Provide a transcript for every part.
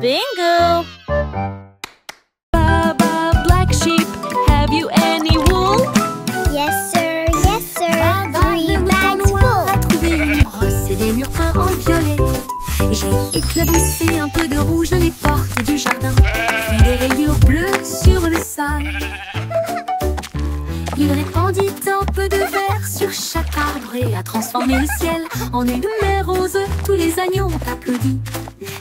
Bingo! Baba, black sheep, have you any wool? Yes sir, 3 bags full. A trouvé une brosse et des murs peints en violet. J'ai éclaboussé un peu de rouge les portes du jardin, puis des rayures bleues sur le sol. Il répandit un peu de vert sur chaque arbre et a transformé le ciel en une mer rose. Tous les agneaux ont applaudi.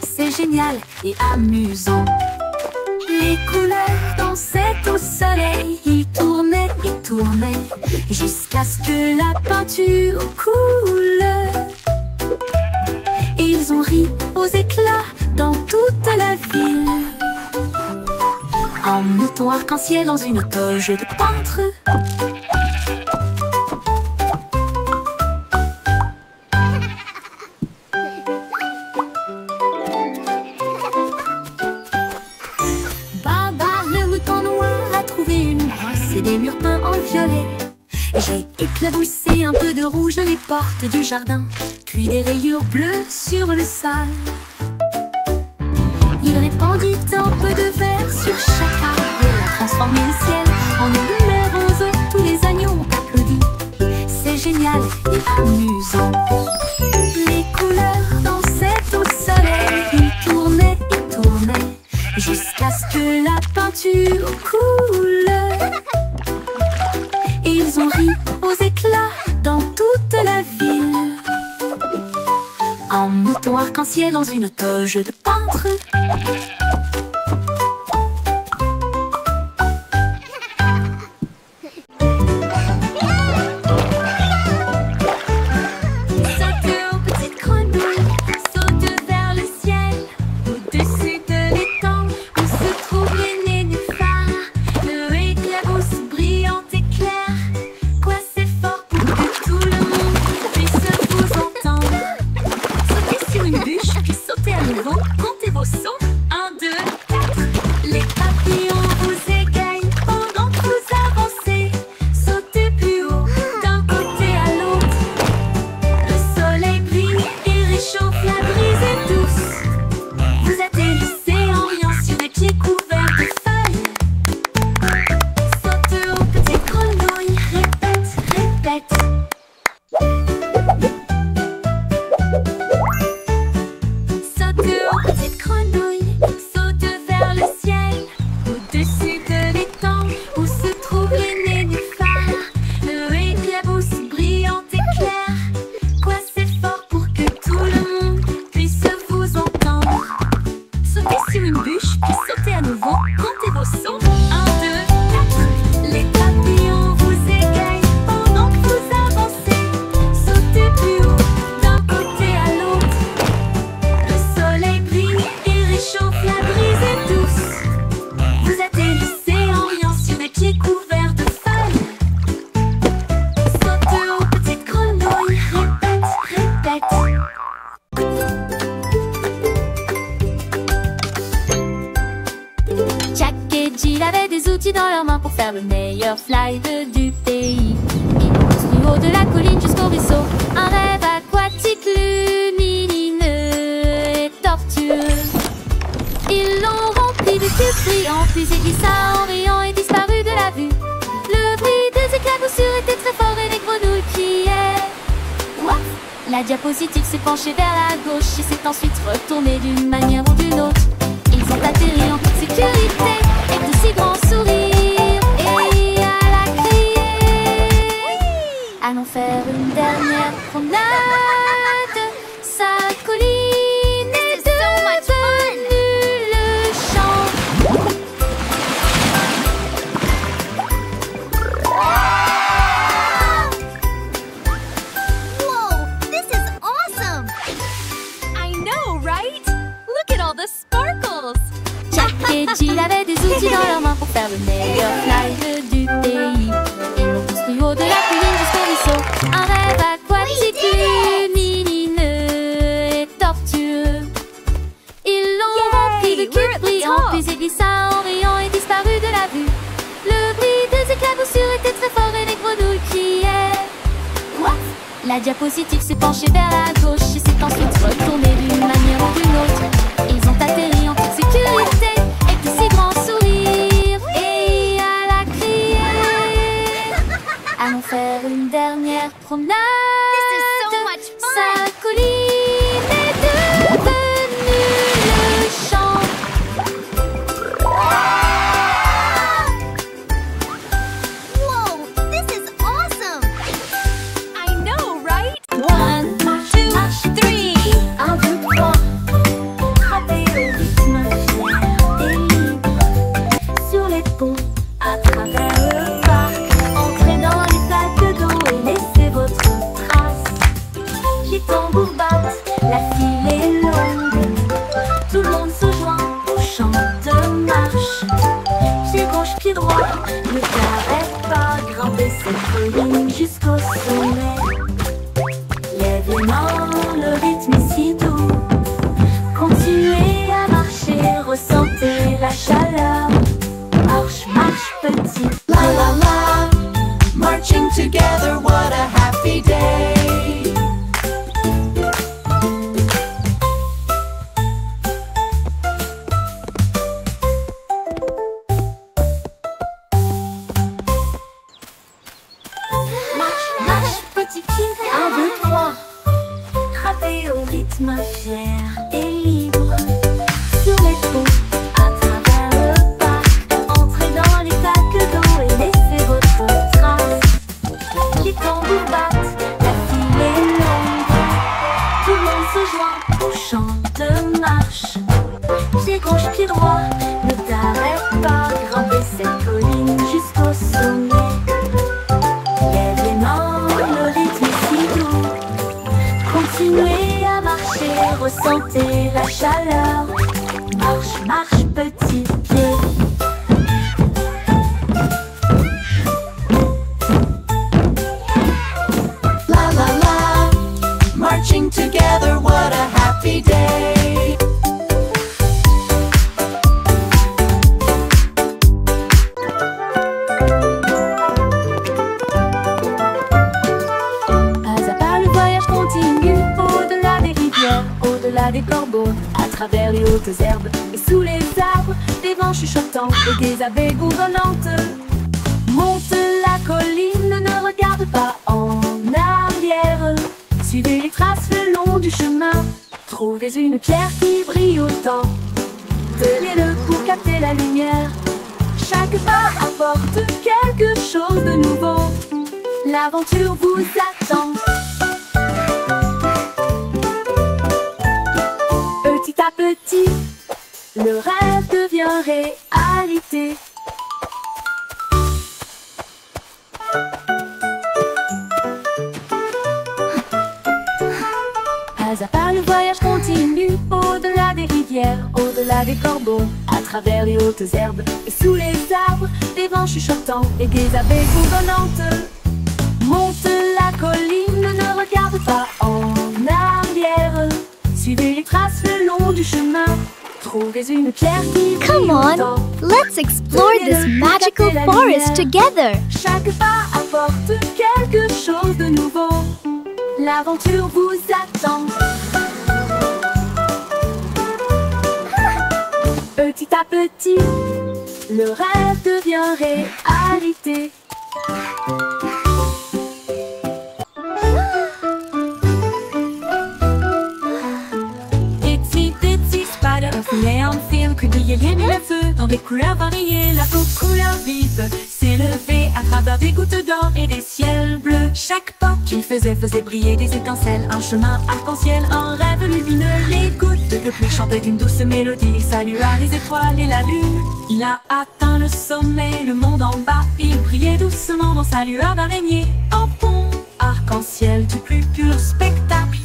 C'est génial et amusant. Les couleurs dansaient au soleil. Ils tournaient et tournaient jusqu'à ce que la peinture coule. Ils ont ri aux éclats dans toute la ville. Un mouton arc-en-ciel dans une toge de peintre. Baba, le mouton noir, a trouvé une brosse et des murs peints en violet. J'ai éclaboussé un peu de rouge les portes du jardin, puis des rayures bleues sur le sol. Il répandit un peu de vert sur chaque arbre et a transformé le ciel en une mer rose. Tous les agneaux ont applaudi. C'est génial et amusant. Les couleurs dansaient au soleil. Ils tournaient et tournaient jusqu'à ce que la peinture coule. Ils ont ri aux éclats dans toute la ville. Un mouton arc-en-ciel dans une toge de peintre. Saute aux petites grenouilles, saute vers le ciel, au-dessus de l'étang où se trouvent les nénuphars. Le éclabousse brillante et claire, quoi c'est fort pour que tout le monde puisse vous entendre. Sautez sur une bûche, puis sautez à nouveau, comptez vos sauts. 1, 2, 4. Les papillons vous égayent pendant que vous avancez. Sautez plus haut, d'un côté à l'autre. Le soleil brille et réchauffe, la brise est douce. Vous atterrissez en riant sur des pieds couverts de feuilles. Saute aux petites grenouilles, répète, répète. Saute aux petites grenouilles, saute vers le ciel, au-dessus de l'étang où se trouvent les nénuphars. Le éclabousse brillante et claire, quoi c'est fort pour que tout le monde puisse vous entendre. Sautez sur une bûche, puis sautez à nouveau, comptez vos sauts. 1, 2, 4. Les papillons vous égayent pendant que vous avancez. Sautez plus haut, d'un côté à l'autre. Le soleil brille et réchauffe, la brise est douce. Vous atterrissez en riant sur des pieds couverts de feuilles. Saute aux petites grenouilles, répète, répète. Jack et Jill avaient des outils dans leurs mains pour faire le meilleur slide du pays. Ils montent du haut de la colline jusqu'au ruisseau, un rêve aquatique lumineux et tortueux. Ils l'ont rempli de tubes brillants, puis il glissa en riant et disparut de la vue. Le bruit des éclaboussures était très fort et les grenouilles criaient. Ouah! La diapositive s'est penchée vers la gauche et s'est ensuite retournée d'une manière ou d'une autre. Ils ont atterri en toute sécurité et de si grands sourires. Et elle a crié: allons faire une dernière promenade. Sa colline est devenue le champ. Whoa, this is awesome! I know, right? Look at all the sparkles! Jack et Jill avaient des outils dans leurs mains pour faire le meilleur slide du pays. Ils l'ont construit haut de la colline jusqu'au ruisseau, un rêve aquatique lumineux et tortueux. Ils l'ont rempli de cubes brillants, puis il glissa en riant et disparut de la vue. Le bruit des éclaboussures était très fort et les grenouilles criaient. What? La diapositive s'est penchée vers la gauche et s'est ensuite retournée d'une manière ou d'une autre. Ils ont atterri en toute rythme fier et libre. Sur les ponts, à travers le parc, entrez dans les sacs d'eau et laissez votre trace. Les tambours battent, la file est longue, tout le monde se joint au chant de marche. Pied gauche, pied droit, ne t'arrête pas, grimper cette colline jusqu'au sommet. Lève les mains, le rythme est si doux. Continuez à marcher, ressentez la chaleur. Marche, marche, petit pied. La la la, marching together, what a happy day. Pas à pas, le voyage continue, au-delà des rivières, au-delà des corbeaux, à travers les hautes herbes et sous les arbres, des vents chuchotants et des abeilles gouvernantes. Monte la colline, ne regarde pas en arrière. Suivez les traces le long du chemin. Trouvez une pierre qui brille autant. Tenez-le pour capter la lumière. Chaque pas apporte quelque chose de nouveau. L'aventure vous attend. Petit à petit, le rêve devient réalité. Pas à pas, le voyage continue, au-delà des rivières, au-delà des corbeaux, à travers les hautes herbes et sous les arbres, des vents chuchotants et des abeilles bourdonnantes. Monte la colline, ne regarde pas en arrière. Suivez les traces le long du chemin. Trouvez une pierre qui brille Come on, autant. let's explore this magical forest together. Chaque pas apporte quelque chose de nouveau. L'aventure vous attend. Petit à petit, le rêve devient réalité. Itsy bitsy spider of neon film, criblier le feu dans des couleurs variées. La peau couleur vive s'est levée à travers des gouttes d'or et des ciels bleus. Chaque pas qu'il faisait briller des étincelles, un chemin arc-en-ciel, un rêve lumineux. Les gouttes de pluie chantaient une douce mélodie. Il salua les étoiles et la lune. Il a atteint le sommet, le monde en bas. Il brillait doucement dans sa lueur d'araignée. En pont arc-en-ciel du plus pur spectacle.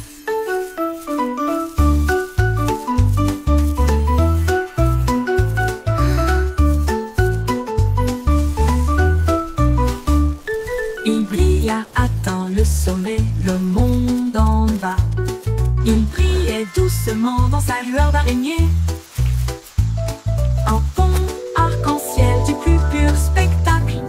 Il brille, a atteint le sommet, le monde en bas. Il brillait doucement dans sa lueur d'araignée. Un pont arc-en-ciel du plus pur spectacle.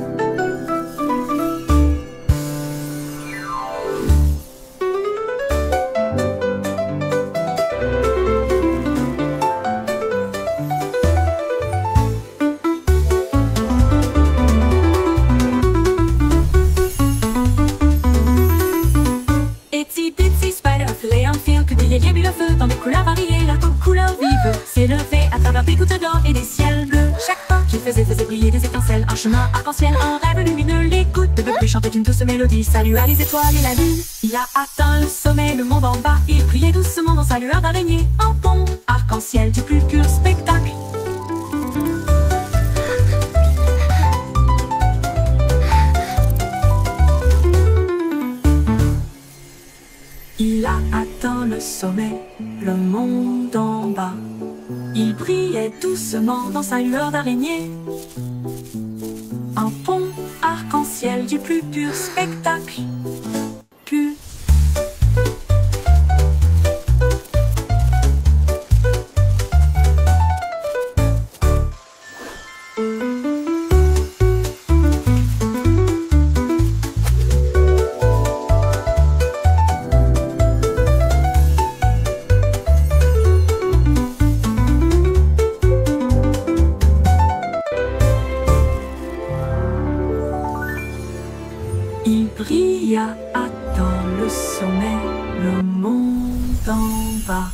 Itsy bitsy spider of Leon Field, que brillait bien le feu dans des couleurs variées. La peau couleur vive s'est levée à travers des gouttes d'or et des ciels bleus. Chaque pas qu'il faisait briller des étincelles, un chemin arc-en-ciel, un rêve lumineux. Les gouttes de pluie chantaient une douce mélodie. Salua les étoiles et la lune. Il a atteint le sommet, le monde en bas. Il brillait doucement dans sa lueur d'araignée. Un pont arc-en-ciel du plus pur spectacle. Il a atteint le sommet, le monde en bas. Il brillait doucement dans sa lueur d'araignée. Un pont arc-en-ciel du plus pur spectacle. Pur. Il brilla pas.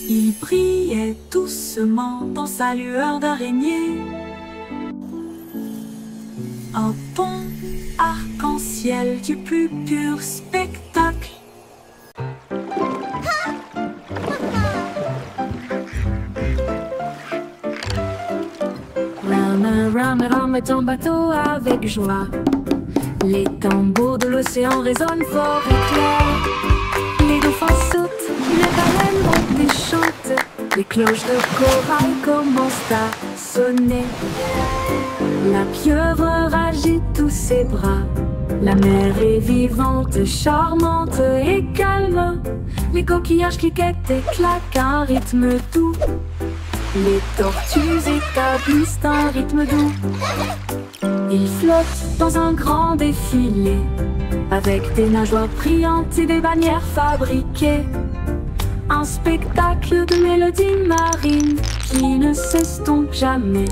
Il brillait doucement dans sa lueur d'araignée. Un pont arc-en-ciel du plus pur spectacle. Ram est en bateau avec joie. Les tambours de l'océan résonnent fort et clair. Les dauphins sautent, les baleines montent et chantent. Les cloches de corail commencent à sonner. La pieuvre agite tous ses bras. La mer est vivante, charmante et calme. Les coquillages cliquettent et claquent un rythme doux. Les tortues établissent un rythme doux. Ils flottent dans un grand défilé, avec des nageoires brillantes et des bannières fabriquées. Un spectacle de mélodies marines qui ne s'estompe jamais.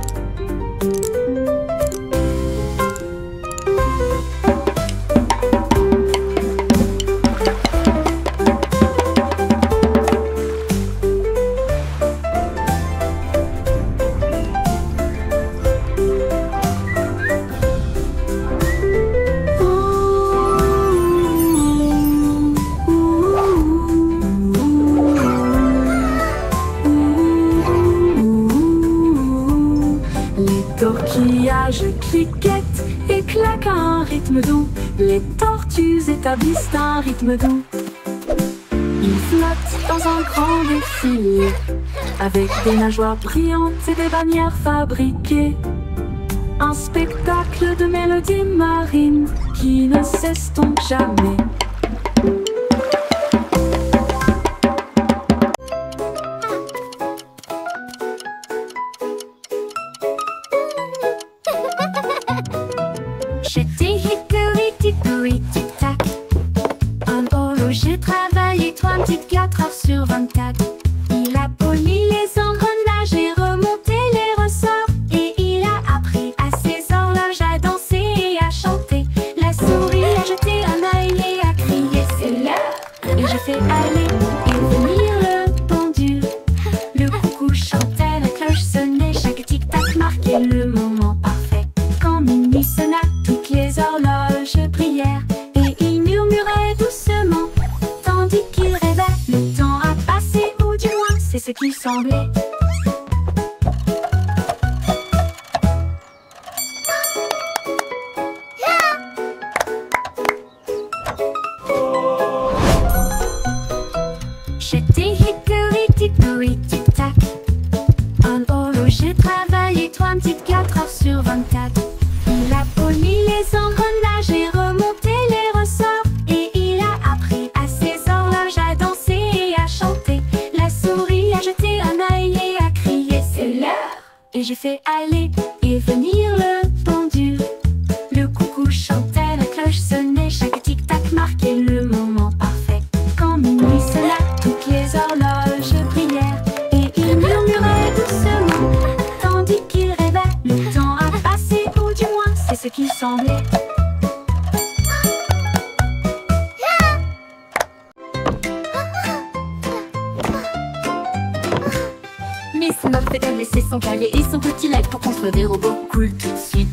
Cliquettent et claquent un rythme doux. Les tortues établissent un rythme doux. Ils flottent dans un grand défilé, avec des nageoires brillantes et des bannières fabriquées. Un spectacle de mélodies marines qui ne s'estompe jamais. J'étais hickory dickory tic tac. En horloger travaillé 24 heures sur 24. Il a poli les engrenages et remonté les ressorts. Et il a appris à ses horloges à danser et à chanter. La souris a jeté un œil et a crié c'est l'heure. Et j'ai fait aller et venir le pendule. Le coucou chantait, la cloche sonnait, chaque tic tac marquait le moment parfait. Quand minuit sonna, toutes les horloges brillèrent et il murmurait doucement, tandis qu'il rêvait. Le temps a passé, ou du moins c'est ce qu'il semblait. J'étais hickory dickory tic tac. Un horloger travaillait 24 heures sur 24. Il a poli les engrenages et remonté les ressorts. Et il a appris à ses horloges à danser et à chanter. La souris a jeté un œil et a crié c'est l'heure. Et j'ai fait aller et venir le pendule. Le coucou chantait, la cloche sonnait, chaque tic-tac marquait le moment parfait. Quand minuit sonna, toutes les horloges brillèrent et il murmurait doucement, tandis qu'il rêvait. Le temps a passé, ou du moins c'est ce qu'il semblait. Miss Muffet a laissé son cahier et son petit light pour construire des robots cool tout de suite.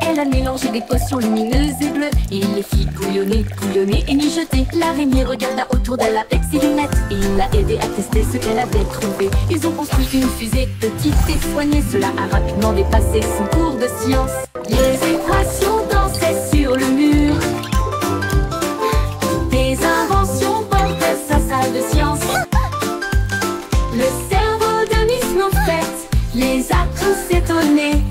Elle a mélangé des potions lumineuses et bleues et les fit bouillonner, bouillonner et mijoter. L'araignée regarda autour d'elle avec ses lunettes et il l'a aidé à tester ce qu'elle avait trouvé. Ils ont construit une fusée petite et soignée. Cela a rapidement dépassé son cours de science. Les équations dansaient sur le mur. Des inventions portaient sa salle de science. Le cerveau de Miss Muffet les a tous étonnés.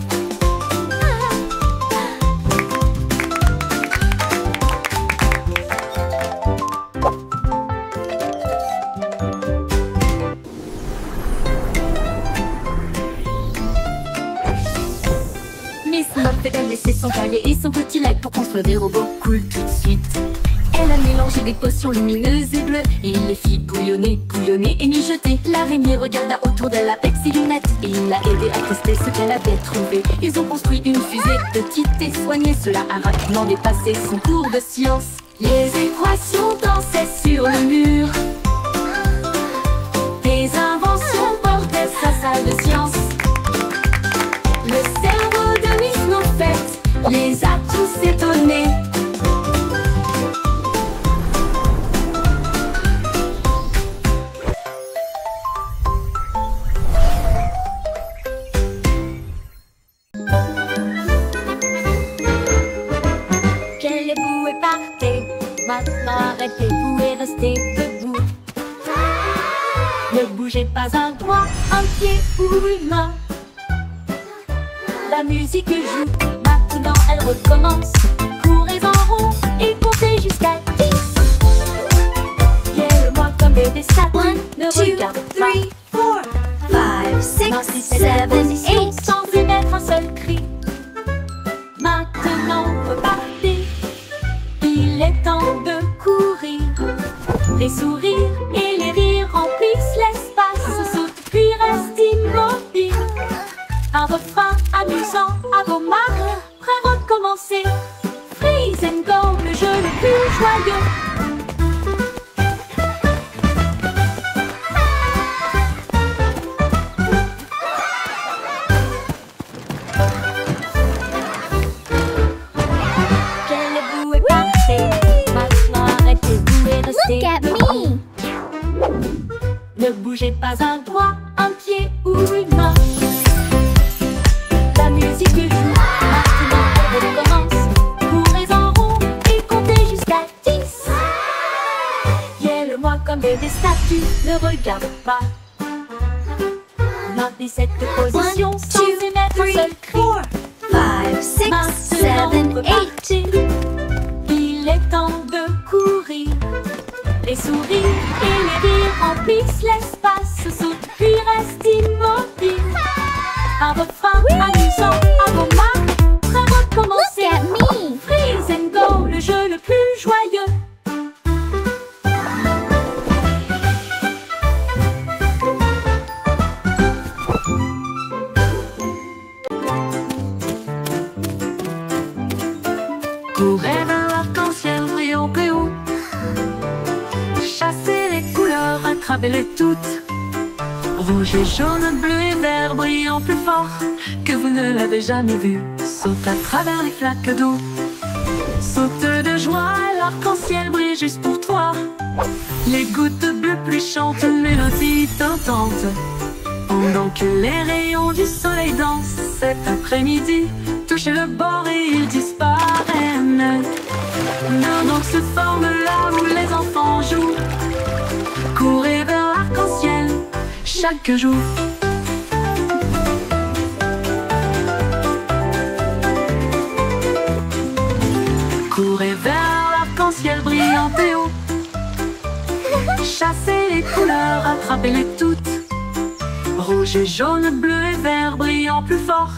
Miss Muffet a laissé son cahier et son petit light pour construire des robots cool tout de suite. Elle a mélangé des potions lumineuses et bleues et il les fit bouillonner, bouillonner et mijoter. L'araignée regarda autour d'elle avec ses lunettes et il l'a aidé à tester ce qu'elle avait trouvé. Ils ont construit une fusée petite et soignée. Cela a rapidement dépassé son cours de science. Les équations dansaient sur le mur. les a tous étonnés. Quelle bouée partez, maintenant arrêtez-vous et restez debout. Ne bougez pas un doigt, un pied ou une main. La musique joue, maintenant elle recommence. Courez en rond et comptez jusqu'à 10. Guère-moi comme des statues, ne regarde pas. 4, 5, 6, 7, 8. Sans émettre un seul cri. Maintenant repartez, il est temps de courir. Les sourires et les rires remplissent l'espace. Saute puis reste immobile. Un refrain amusant à vos marques, prêt à recommencer. Freeze and go, le jeu le plus joyeux. Quelle bouée partez, maintenant arrêtez-vous et restez Look at debout. me. Ne bougez pas un doigt, un pied ou une main. La musique joue, maintenant elle recommence. Courez en rond et comptez jusqu'à 10. Guère-moi comme des statues, ne regarde pas. Maintenez cette position sans émettre un seul cri. 5, 6, 7, Maintenant 8. repartez, il est temps de courir. Les sourires et les rires remplissent l'espace. Saute puis reste immobile. Un refrain amusant à vos marques, prêt à recommencer. Look at me. Freeze and go, le jeu le plus joyeux. Courez vers l'arc-en-ciel brillant plus haut. Chassez les couleurs, attrapez-les toutes. Rouge et jaune, bleu et vert brillant plus fort que vous ne l'avez jamais vu. Saute à travers les flaques d'eau. Saute de joie, l'arc-en-ciel brille juste pour toi. Les gouttes bleues plus chantent une mélodie tentante. Pendant que les rayons du soleil dansent cet après-midi, touchez le bord et ils disparaissent. Nos noms se forment là où les enfants jouent. Courez vers l'arc-en-ciel chaque jour. Courez vers l'arc-en-ciel brillant et haut. Chassez les couleurs, attrapez-les toutes. Rouge et jaune, bleu et vert brillant plus fort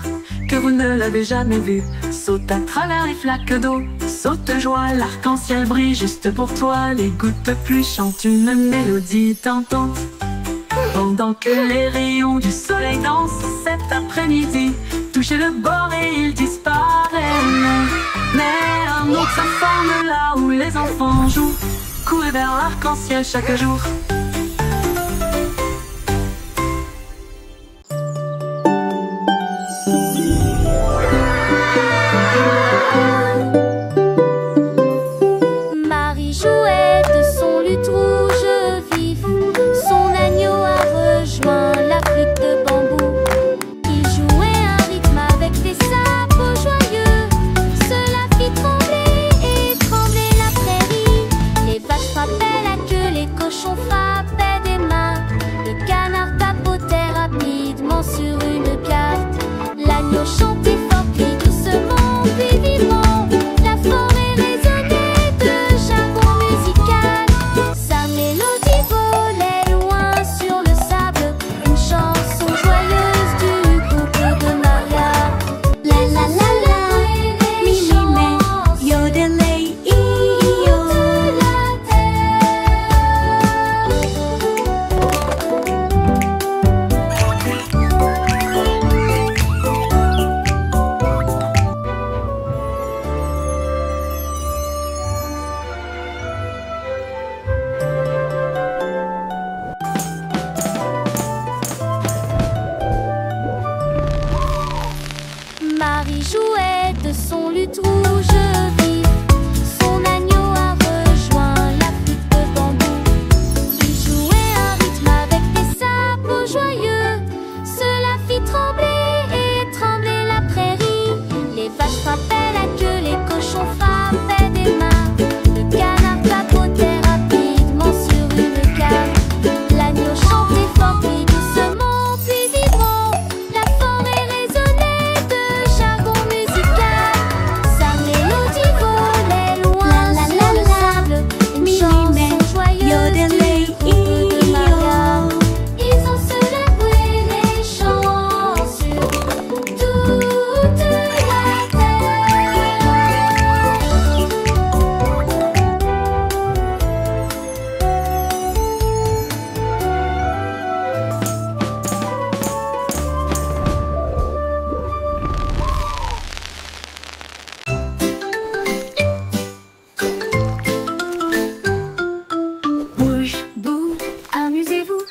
que vous ne l'avez jamais vu. Saute à travers les flaques d'eau. Saute de joie, l'arc-en-ciel brille juste pour toi. Les gouttes plus chantent une mélodie tentante. Pendant que les rayons du soleil dansent cet après-midi, touchez le bord et ils disparaissent. Mais un autre se forme là où les enfants jouent. Courez vers l'arc-en-ciel chaque jour. Marie jouait de son luth rouge vif. Son agneau a rejoint la flûte de bambou. Il jouait un rythme avec des sabots joyeux. Cela fit trembler et trembler la prairie. Les vaches frappaient la queue, les cochons frappaient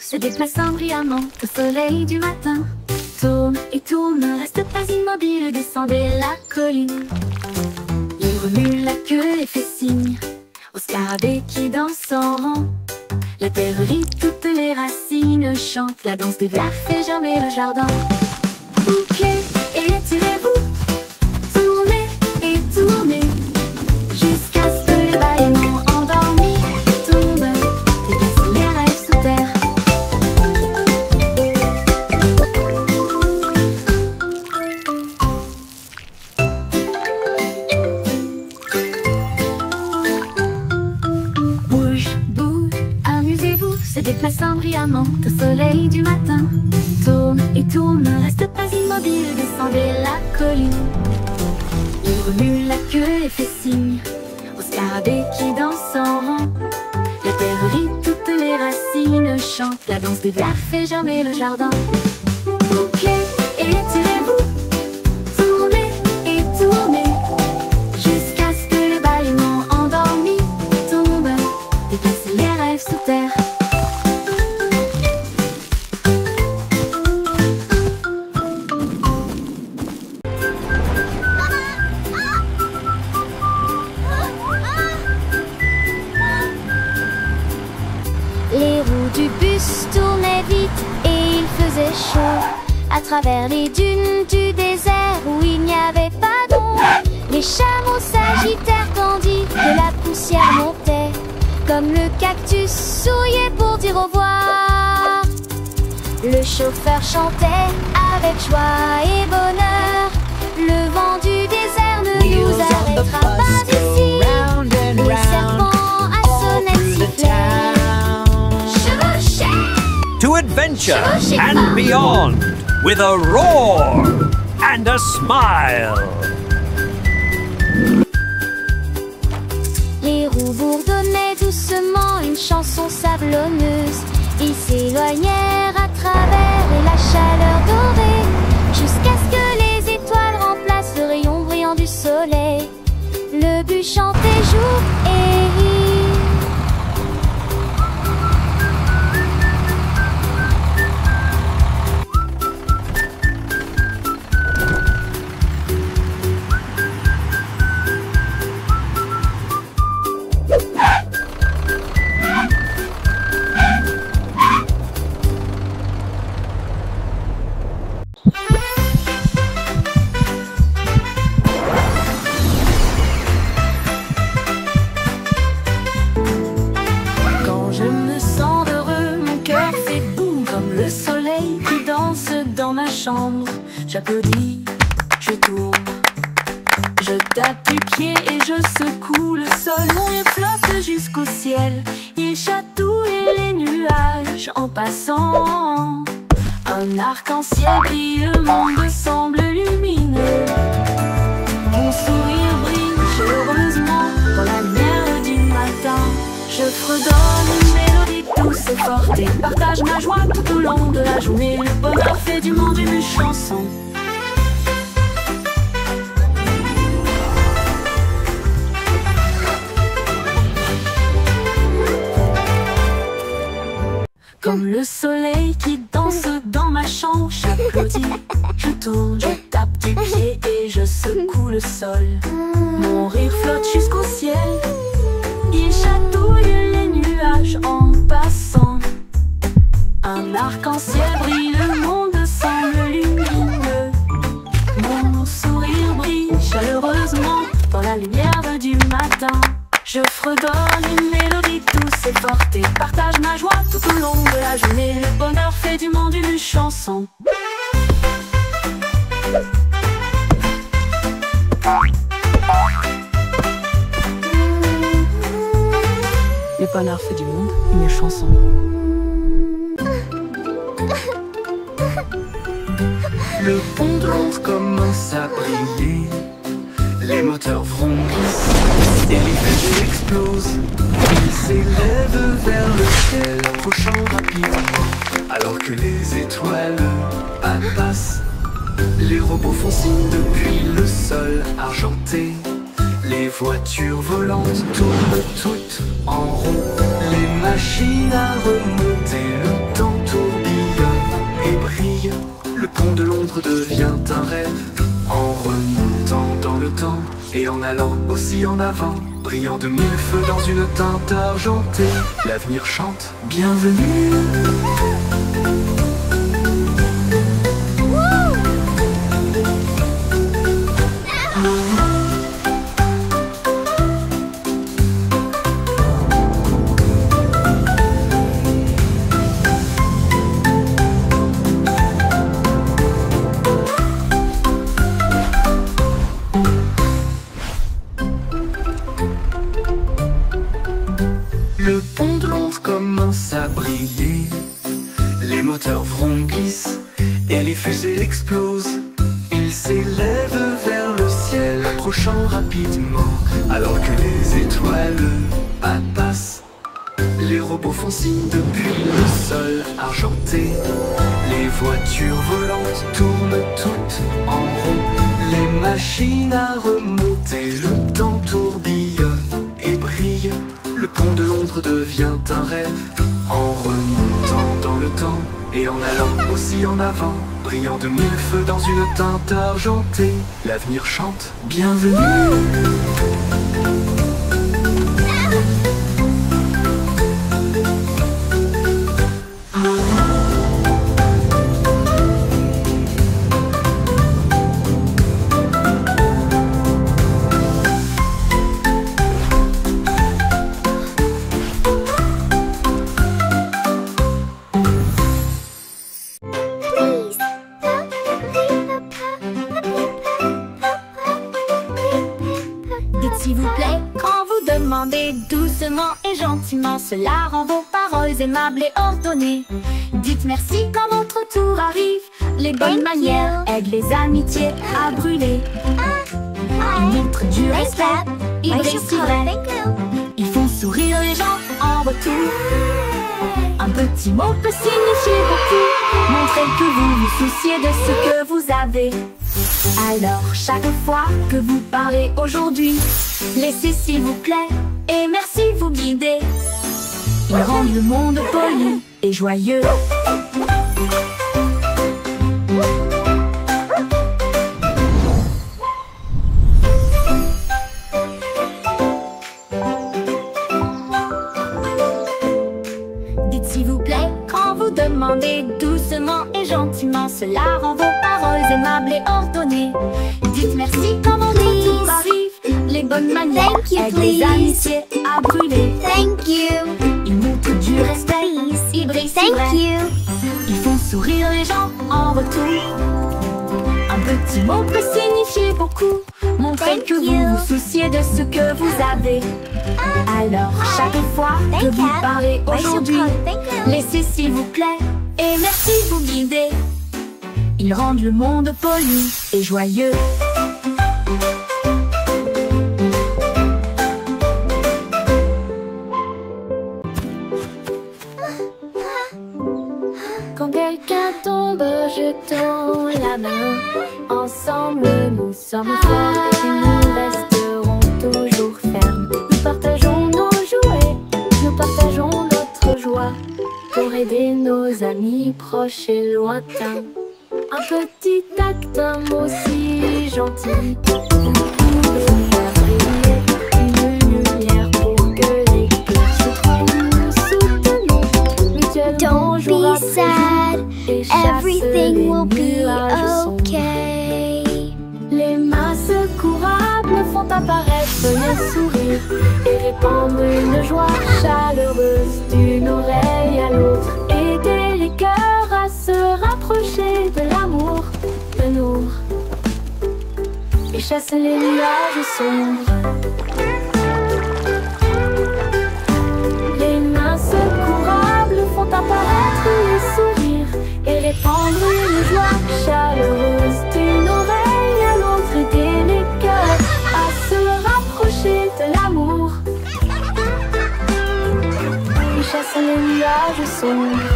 se déplaçant brillamment au soleil du matin. Tourne et tourne, ne reste pas immobile, descendez la colline. Il remue la queue et fait signe au scarabée qui danse en rond. La terre rit, toutes les racines chantent, la danse des vers fait germer le jardin. Bouquez et étirez-vous, tournez et tournez, jusqu'à ce que les bâillements endormis tombent et cassent les rêves sous terre. Bouge, bouge, amusez-vous, se déplaçant brillamment au soleil du matin. Tourne et tourne, ne reste pas immobile, descendez la colline. Il remue la queue et fait signe au scarabée qui danse en rond. La terre rit, toutes les racines chantent, la danse des vers fait germer le jardin. Bouquez et étirez-vous, tournez et tournez, jusqu'à ce que les bâillements endormis tombent et cassent les rêves sous terre. Les roues du bus tournaient vite et il faisait chaud. À travers les dunes du désert où il n'y avait pas d'ombre, les chameaux s'agitèrent tandis que la poussière montait. Comme le cactus souriait pour dire au revoir, le chauffeur chantait avec joie et bonheur. Le vent du désert ne nous arrêtera pas ici. Les serpents à sonnette sifflaient. To adventure and beyond with a roar and a smile. Les roues bourdonnaient doucement une chanson sablonneuse. Ils s'éloignèrent à travers la chaleur dorée, jusqu'à ce que les étoiles remplacent le rayon brillant du soleil. Le but chantait jour et nuit. J'applaudis, je tourne, je tape du pied et je secoue le sol. Mon rire flotte jusqu'au ciel, il chatouille les nuages en passant. Un arc-en-ciel brille, le monde semble lumineux. Mon sourire brille chaleureusement dans la lumière du matin. Je fredonne une mélodie douce et forte et partage ma joie tout au long de la journée. Le bonheur fait du monde une chanson. Comme le soleil qui danse dans ma chambre, j'applaudis, je tourne, je tape du pied et je secoue le sol. Mon rire flotte jusqu'au ciel, il chatouille les nuages en passant. Un arc-en-ciel brille, le monde semble lumineux. Mon sourire brille chaleureusement dans la lumière du matin. Je fredonne une mélodie douce et forte et partage ma joie tout au long de la journée. Le bonheur fait du monde une chanson. Le bonheur fait du monde une chanson. Le pont de Londres commence à briller. Les moteurs vrombissent et les flèches explosent. Ils s'élèvent vers le ciel, approchant rapidement. Alors que les étoiles passent, les robots font signe depuis le sol argenté. Les voitures volantes tournent toutes en rond. Les machines à remonter le temps l'ombre devient un rêve. En remontant dans le temps et en allant aussi en avant, brillant de mille feux dans une teinte argentée, l'avenir chante bienvenue. Le pont de Londres commence à briller, les moteurs vrombissent et les fusées explosent. Ils s'élèvent vers le ciel, approchant rapidement, alors que les étoiles passent. Les robots font signe depuis le sol argenté. Les voitures volantes tournent toutes en rond. Les machines à remonter, le temps tourbillonne et brille. Le pont de Londres devient un rêve. En remontant dans le temps et en allant aussi en avant, brillant de mille feux dans une teinte argentée, l'avenir chante bienvenue. S'il vous plaît, quand vous demandez doucement et gentiment, cela rend vos paroles aimables et ordonnées. Dites merci quand votre tour arrive. Les bonnes manières aident les amitiés à brûler. Ils montrent du respect, ils réussiraient. Ils font sourire les gens en retour. Un petit mot peut signifier beaucoup. Montrez que vous vous souciez de ce que vous avez. Alors chaque fois que vous parlez aujourd'hui, laissez s'il vous plaît et merci vous guider. Ils rendent le monde poli et joyeux. Dites s'il vous plaît quand vous demandez doucement et gentiment, cela rend vos paroles aimables et ordonnées. Dites merci quand votre tour arrive. Les bonnes manières aident les amitiés à brûler. Thank you. Ils montrent du respect, ils brillent si vrai. Ils font sourire les gens en retour. Un petit mot peut signifier beaucoup. Montrez que vous vous souciez de ce que vous avez. Alors chaque fois que vous parlez aujourd'hui, laissez s'il vous plaît et merci vous guider. Ils rendent le monde poli et joyeux. Quand quelqu'un tombe, jetons la main. Ensemble, nous sommes forts et nous resterons toujours fermes. Nous partageons nos jouets, nous partageons notre joie pour aider nos amis proches et lointains. Un petit acte, un mot si gentil, vous pouvez faire briller une lumière pour que les cœurs se trouvent. Nous soutenons mutuellement jour après jour et Everything will be okay. Les mains secourables font apparaître les sourires et répandre une joie chaleureuse d'une oreille à l'autre. Aider les cœurs à se rapprocher de l'amour, de nous, et chasser les nuages sombres. Les mains secourables font apparaître les sourires et répandre une joie chaleureuse d'une oreille à l'autre. Aider les cœurs à se rapprocher de l'amour et chasser les nuages sombres.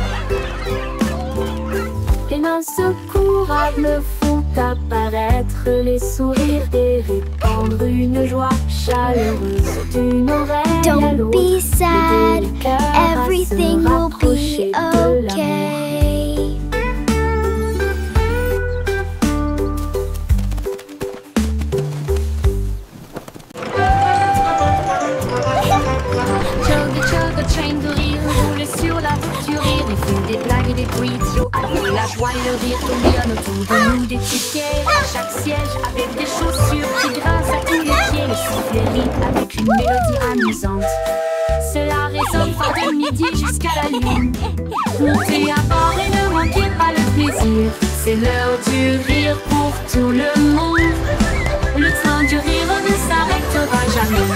Les mains secourables font apparaître les sourires et répandre une joie chaleureuse d'une oreille à Don't l'autre. be sad, Aider les cœurs à se everything will rapprocher be de l'amour. okay. bruits idiots. Alors la joie et le rire tourbillonnent autour de nous des tickets à chaque siège avec des chaussures qui grincent à tous les pieds. Le sifflet rit avec une mélodie amusante. Cela résonne fort de midi jusqu'à la lune. Montez à bord et ne manquez pas le plaisir. C'est l'heure du rire pour tout le monde. Le train du rire ne s'arrêtera jamais.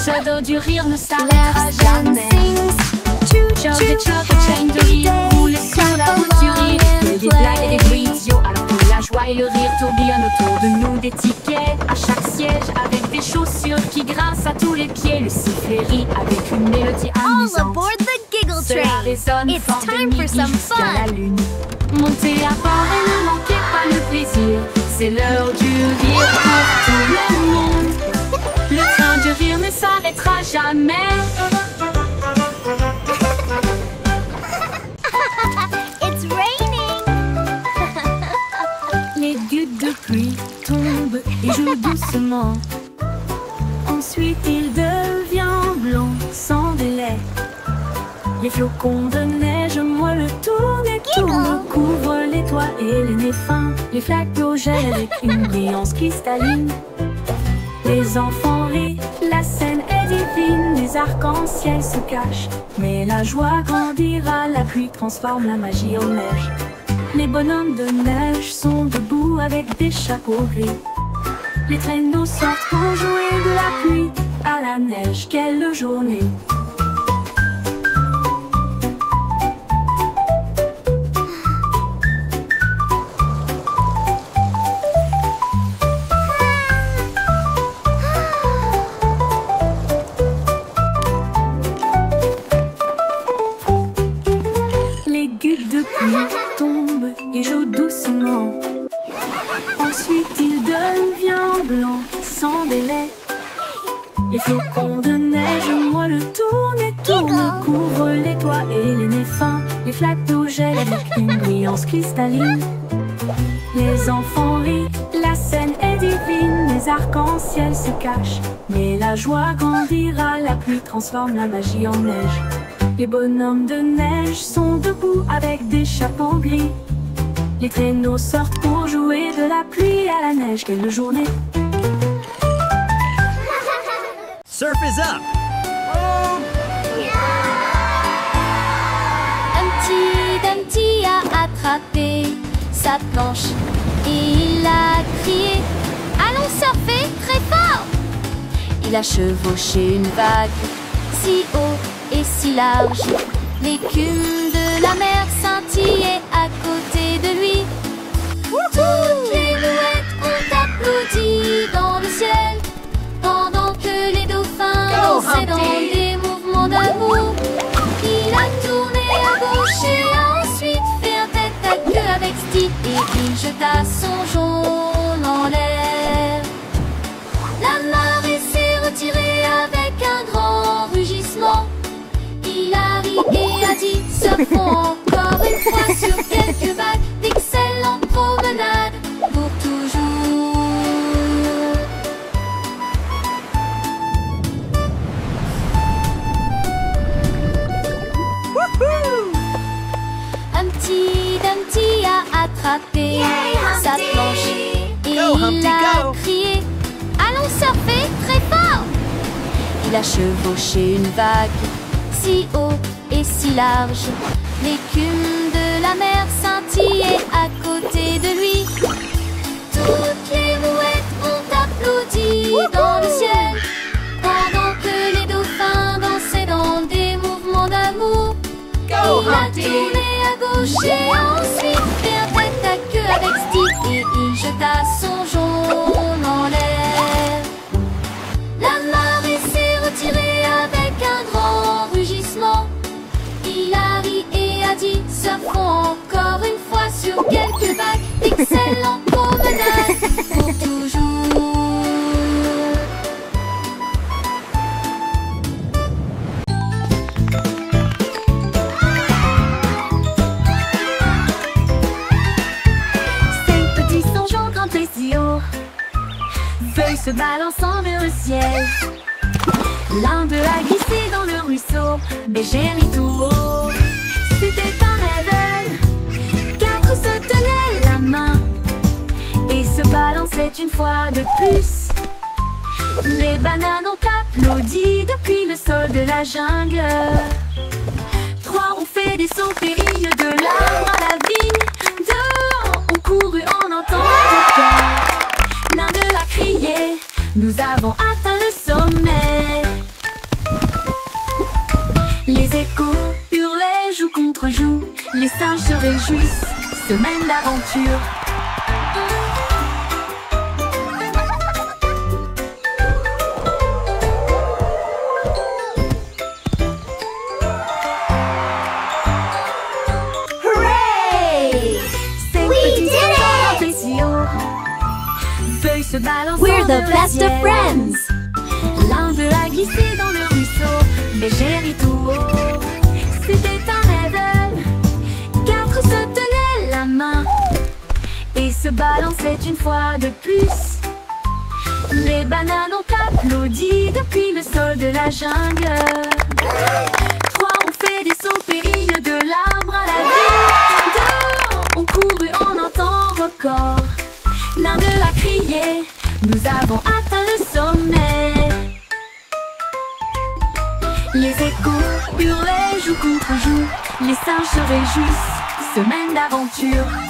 Ce dos du rire ne s'arrêtera jamais. Chug et chug et chaîne de rire roule sur la route du rire. Il y a des blagues et des bruits idiots alors que la joie et le rire tourbillonnent autour de nous des tickets à chaque siège avec des chaussures qui grincent à tous les pieds. Le sifflet rit avec une mélodie All amusante. aboard the Giggle Cela Train! résonne It's fort de time for midi some jusqu'à la fun! lune. Montez à bord et ne manquez pas le plaisir. C'est l'heure du rire pour tout le monde. Le train du rire ne s'arrêtera jamais. It's raining! Les gouttes de pluie tombent et jouent doucement. Ensuite il devient blanc sans délai. Les flocons de neige moelleux tournent et tournent, couvrent les toits et les nez fins. Les flaques d'eau gèlent avec une brillance cristalline. Les enfants rient, la scène est divine. Les arcs-en-ciel se cachent, mais la joie grandira. La pluie transforme la magie en neige. Les bonhommes de neige sont debout avec des chapeaux gris. Les traîneaux sortent pour jouer de la pluie à la neige. Quelle journée! Les gouttes de pluie tombent et jouent doucement. Ensuite il devient blanc sans délai. Les flocons de neige moelleux tournent et tournent, couvrent les toits et les nez fins. Les flaques d'eau gèlent avec une brillance cristalline. Les enfants rient, la scène est divine. Les arcs-en-ciel se cachent, mais la joie grandira. La pluie transforme la magie en neige. Les bonhommes de neige sont debout avec des chapeaux gris. Les traîneaux sortent pour jouer de la pluie à la neige. Quelle journée! Surf is up! Humpty Dumpty a attrapé sa planche et il a crié « Allons surfer très fort !» Il a chevauché une vague si haut et si large. L'écume de la mer scintillait à côté de lui. Toutes les mouettes ont applaudi dans le ciel pendant que les dauphins dansaient dans des mouvements d'amour. Il a tourné à gauche et a ensuite fait un tête à queue avec Steve et il jeta son jaune en l'air. La marée s'est retirée avec un grand rugissement. Il a ri et a dit « Surfons encore une fois sur quelques vagues d'excellentes promenades pour toujours. » Humpty Dumpty a attrapé sa planche et il a crié « Allons surfer très fort !» Il a chevauché une vague si haut et si large. L'écume de la mer scintillait à côté de lui. Toutes les mouettes ont applaudi dans le ciel pendant que les dauphins dansaient dans des mouvements d'amour. Il a tourné à gauche et a ensuite fait un tête à queue avec Steve et il jeta son jaune en l'air. La marée s'est retirée avec un grand rugissement. Il a ri et a dit « Surfons encore une fois sur quelques vagues d'excellentes promenades pour toujours. » se balançant vers le ciel. L'un d'eux a glissé dans le ruisseau, Bégéry tout haut. C'était un rêve, 4 se tenaient la main et se balançaient une fois de plus. Les bananes ont applaudi depuis le sol de la jungle. 3 ont fait des sauts périlleux de l'arbre à la vigne. 2 ont couru en entendant le cœur. L'un d'eux a crié, nous avons atteint le sommet. Les échos hurlaient joue contre joue. Les singes se réjouissent, semaine d'aventure. We're the best of friends. L'un d'eux a glissé dans le ruisseau, Bégéry tout haut. C'était un rêve, 4 se tenaient la main et se balançaient une fois de plus. Les bananes ont applaudi depuis le sol de la jungle. 3 ont fait des sauts périlleux de l'arbre à la vigne. 2 ont couru en un temps record. L'un d'eux a crié, nous avons atteint le sommet. Les échos hurlaient joue contre joue. Les singes se réjouissent, semaine d'aventure.